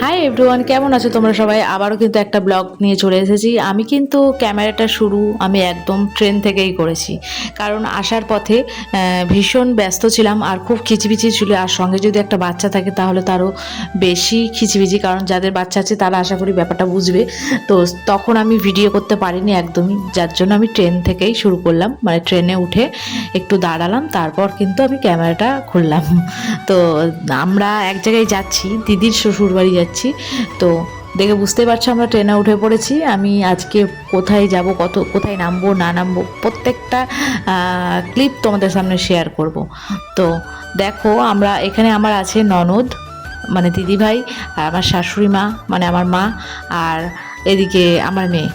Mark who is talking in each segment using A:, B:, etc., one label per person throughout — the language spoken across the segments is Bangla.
A: হাই এভরিওয়ান, কেমন আছো তোমরা সবাই? আবারও কিন্তু একটা ব্লগ নিয়ে চলে এসেছি। আমি কিন্তু ক্যামেরাটা শুরু আমি একদম ট্রেন থেকেই করেছি, কারণ আসার পথে ভীষণ ব্যস্ত ছিলাম আর খুব খিচিবিচি ছিল। আর সঙ্গে যদি একটা বাচ্চা থাকে তাহলে তারও বেশি খিচিবিচি, কারণ যাদের বাচ্চা আছে তারা আশা করি ব্যাপারটা বুঝবে। তো তখন আমি ভিডিও করতে পারিনি একদমই, যার জন্য আমি ট্রেন থেকেই শুরু করলাম। মানে ট্রেনে উঠে একটু দাঁড়ালাম, তারপর কিন্তু আমি ক্যামেরাটা খুললাম। তো আমরা এক জায়গায় যাচ্ছি, দিদির শ্বশুর বাড়ি যাচ্ছি। তো দেখে বুঝতে পারছো আমরা ট্রেনে উঠে পড়েছি। আমি আজকে কোথায় যাব, কোথায় নামবো না নামবো প্রত্যেকটা ক্লিপ তোমাদের সামনে শেয়ার করব। তো দেখো, আমরা এখানে আমার আছে ননদ মানে দিদিভাই, আর আমার শাশুড়ি মা মানে আমার মা, আর এদিকে আমার মেয়ে,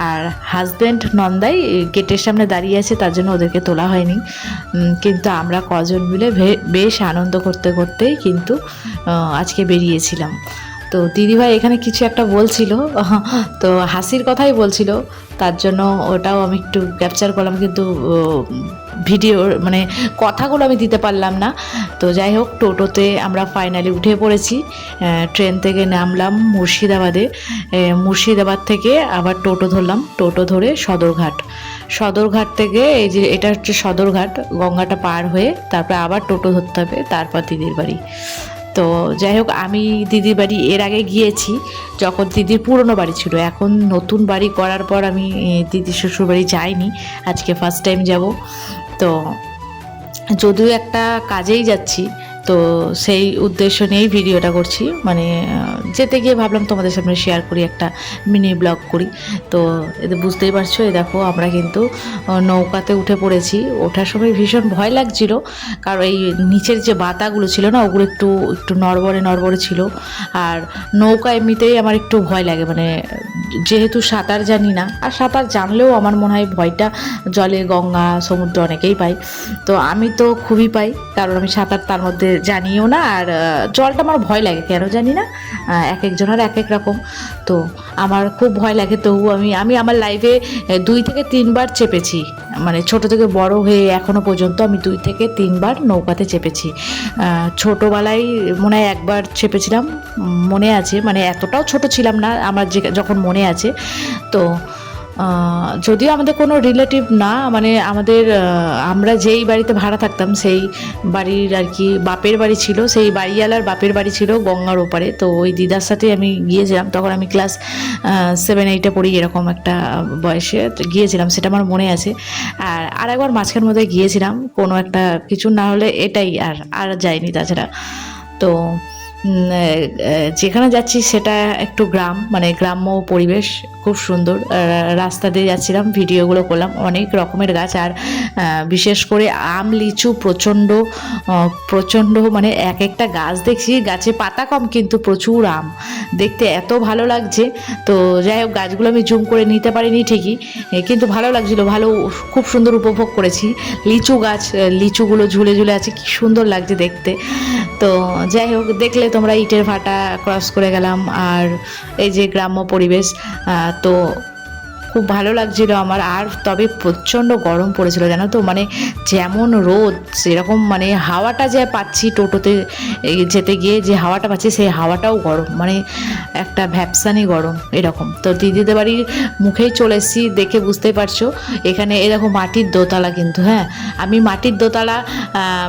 A: আর হাজব্যান্ড নন্দাই গেটের সামনে দাঁড়িয়ে আছে, তার জন্য ওদেরকে তোলা হয়নি। কিন্তু আমরা কজন মিলে বেশ আনন্দ করতে করতেই কিন্তু আজকে বেরিয়েছিলাম। তো দিদিভাই এখানে কিছু একটা বলছিল, তো হাসির কথাই বলছিল, তার জন্য ওটাও আমি একটু ক্যাপচার করলাম, কিন্তু ভিডিও মানে কথাগুলো আমি দিতে পারলাম না। তো যাই হোক, টোটোতে আমরা ফাইনালি উঠে পড়েছি। ট্রেন থেকে নামলাম মুর্শিদাবাদে। মুর্শিদাবাদ থেকে আবার টোটো ধরলাম, টোটো ধরে সদরঘাট। সদরঘাট থেকে এই যে এটা হচ্ছে সদরঘাট, গঙ্গাটা পার হয়ে তারপরে আবার টোটো ধরতে হবে, তারপর দিদির বাড়ি। তো যাই হোক, আমি দিদির বাড়ি এর আগে গিয়েছি যখন দিদির পুরনো বাড়ি ছিল। এখন নতুন বাড়ি করার পর আমি দিদির শ্বশুর বাড়ি যাইনি, আজকে ফার্স্ট টাইম যাব। তো যদিও একটা কাজেই যাচ্ছি, তো সেই উদ্দেশ্য নিয়েই ভিডিওটা করছি। মানে যেতে গিয়ে ভাবলাম তোমাদের সামনে শেয়ার করি, একটা মিনি ব্লগ করি। তো এতে বুঝতেই পারছো, এই দেখো আমরা কিন্তু নৌকাতে উঠে পড়েছি। ওঠার সময় ভীষণ ভয় লাগছিল, কারণ এই নিচের যে বাতাগুলো ছিল না, ওগুলো একটু একটু নড়বড়ে নড়বড়ে ছিল। আর নৌকা এমনিতেই আমার একটু ভয় লাগে, মানে যেহেতু সাঁতার জানি না, আর সাঁতার জানলেও আমার মনে হয় ভয়টা জলে, গঙ্গা সমুদ্র অনেকেই পাই, তো আমি তো খুবই পাই, কারণ আমি সাঁতার তার মধ্যে জানিও না। আর জলটা আমার ভয় লাগে, কেন জানি না, এক একজনের এক এক রকম। তো আমার খুব ভয় লাগে, তবু আমি আমার লাইফে 2 থেকে 3 বার চেপেছি, মানে ছোট থেকে বড় হয়ে এখনো পর্যন্ত আমি 2 থেকে 3 বার নৌকাতে চেপেছি। ছোটোবেলায় মনে হয় একবার চেপেছিলাম, মনে আছে, মানে এতটাও ছোট ছিলাম না আমার, যখন মনে আছে। তো যদিও আমাদের কোনো রিলেটিভ না, মানে আমাদের আমরা যেই বাড়িতে ভাড়া থাকতাম সেই বাড়ির আর কি বাপের বাড়ি ছিল, সেই বাড়িওয়ালার বাপের বাড়ি ছিল গঙ্গার ওপারে। তো ওই দিদার সাথে আমি গিয়েছিলাম, তখন আমি ক্লাস 7-8-এ পড়ি, এরকম একটা বয়সে গিয়েছিলাম, সেটা আমার মনে আছে। আর একবার মাঝখানের মধ্যে গিয়েছিলাম কোনো একটা কিছু, না হলে এটাই, আর যাইনি তাছাড়া। তো যেখানে যাচ্ছি সেটা একটু গ্রাম, মানে গ্রাম্য পরিবেশ, খুব সুন্দর। রাস্তা দিয়ে যাচ্ছিলাম, ভিডিওগুলো করলাম, অনেক রকমের গাছ, আর বিশেষ করে আম লিচু প্রচণ্ড প্রচণ্ড, মানে এক একটা গাছ দেখছি গাছে পাতা কম কিন্তু প্রচুর আম, দেখতে এত ভালো লাগছে। তো যাই হোক, গাছগুলো আমি জুম করে নিতে পারিনি ঠিকই, কিন্তু ভালো লাগছিল, ভালো, খুব সুন্দর উপভোগ করেছি। লিচু গাছ, লিচুগুলো ঝুলে ঝুলে আছে, কি সুন্দর লাগছে দেখতে। তো যাই হোক, দেখলে তোমরা ইটের ভাটা ক্রস করে গেলাম, আর এই যে গ্রাম্য পরিবেশ, তো খুব ভালো লাগছিল আমার। আর তবে প্রচণ্ড গরম পড়েছিল জানো তো, মানে যেমন রোদ সেরকম, মানে হাওয়াটা যে পাচ্ছি টোটোতে যেতে গিয়ে, যে হাওয়াটা পাচ্ছি সেই হাওয়াটাও গরম, মানে একটা ভ্যাপসানি গরম এরকম। তো দিদিদের বাড়ির মুখেই চলে এসেছি, দেখে বুঝতেই পারছো। এখানে এরকম মাটির দোতলা, কিন্তু হ্যাঁ, আমি মাটির দোতলা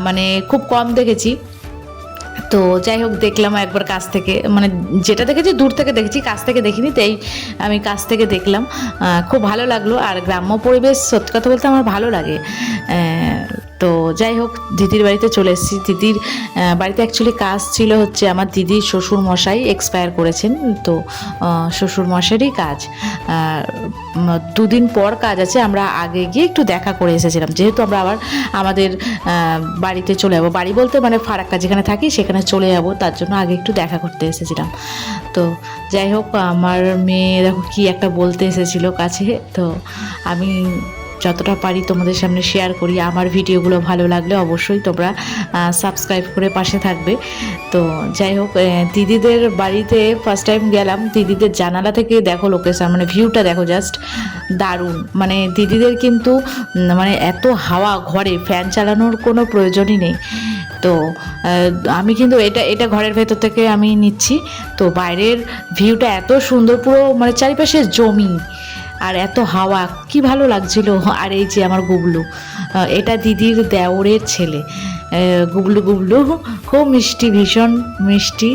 A: মানে খুব কম দেখেছি। তো যাই হোক, দেখলাম একবার কাছ থেকে, মানে যেটা দেখেছি দূর থেকে দেখেছি, কাছ থেকে দেখিনি, তাই আমি কাছ থেকে দেখলাম, খুব ভালো লাগলো। আর গ্রাম্য পরিবেশ সত্যি কথা বলতে আমার ভালো লাগে। তো যাই হোক, দিদির বাড়িতে চলে এসেছি। দিদির বাড়িতে অ্যাকচুয়ালি কাজ ছিল হচ্ছে, আমার দিদির শ্বশুর মশাই এক্সপায়ার করেছেন, তো শ্বশুর মশাইয়েরই কাজ, 2 দিন পর কাজ আছে। আমরা আগে গিয়ে একটু দেখা করে এসেছিলাম, যেহেতু আমরা আবার আমাদের বাড়িতে চলে যাবো, বাড়ি বলতে মানে ফারাক্কা যেখানে থাকি সেখানে চলে যাবো, তার জন্য আগে একটু দেখা করতে এসেছিলাম। তো যাই হোক, আমার মেয়ে দেখো কি একটা বলতে এসেছিলো কাছে, তো আমি যতটা পারি তোমাদের সামনে শেয়ার করি। আমার ভিডিওগুলো ভালো লাগলে অবশ্যই তোমরা সাবস্ক্রাইব করে পাশে থাকবে। তো যাই হোক, দিদিদের বাড়িতে ফার্স্ট টাইম গেলাম। দিদিদের জানালা থেকে দেখো লোকেশন, মানে ভিউটা দেখো, জাস্ট দারুণ। মানে দিদিদের কিন্তু মানে এত হাওয়া, ঘরে ফ্যান চালানোর কোনো প্রয়োজনই নেই। তো আমি কিন্তু এটা ঘরের ভেতর থেকে আমি নিচ্ছি। তো বাইরের ভিউটা এত সুন্দর, পুরো মানে চারিপাশে জমি আর এত হাওয়া, কি ভালো লাগছিল। আর এই যে আমার গুবলু, এটা দিদির দেওরের ছেলে। গুবলু গুবলু খুব মিষ্টি, ভীষণ মিষ্টি,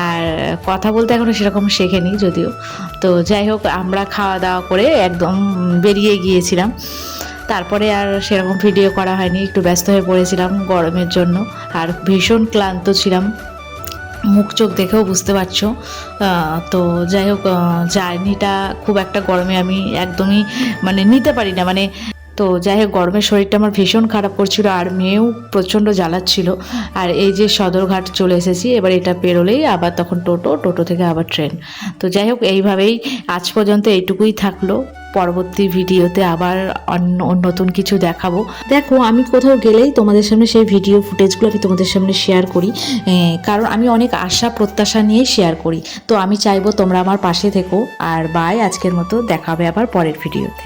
A: আর কথা বলতে এখনও সেরকম শেখেনি যদিও। তো যাই হোক, আমরা খাওয়া দাওয়া করে একদম বেরিয়ে গিয়েছিলাম। তারপরে আর সেরকম ভিডিও করা হয়নি, একটু ব্যস্ত হয়ে পড়েছিলাম গরমের জন্য, আর ভীষণ ক্লান্ত ছিলাম, মুখ চোখ দেখেও বুঝতে পারছো। তো যাই হোক, জার্নিটা খুব একটা গরমে আমি একদমই মানে নিতে পারি না, মানে তো যাই হোক, গরমের শরীরটা আমার ভীষণ খারাপ করছিল, আর মেয়েও প্রচণ্ড জ্বালাচ্ছিল। আর এই যে সদরঘাট চলে এসেছি, এবার এটা পেরোলেই আবার তখন টোটো থেকে আবার ট্রেন। তো যাই হোক, এইভাবেই আজ পর্যন্ত এইটুকুই থাকলো। পরবর্তী ভিডিওতে আবার অন্য নতুন কিছু দেখাবো। দেখো, আমি কোথাও গেলেই তোমাদের সামনে সেই ভিডিও ফুটেজগুলো আমি তোমাদের সামনে শেয়ার করি, কারণ আমি অনেক আশা প্রত্যাশা নিয়েই শেয়ার করি। তো আমি চাইবো তোমরা আমার পাশে থেকো। আর বাই, আজকের মতো দেখা হবে আবার পরের ভিডিওতে।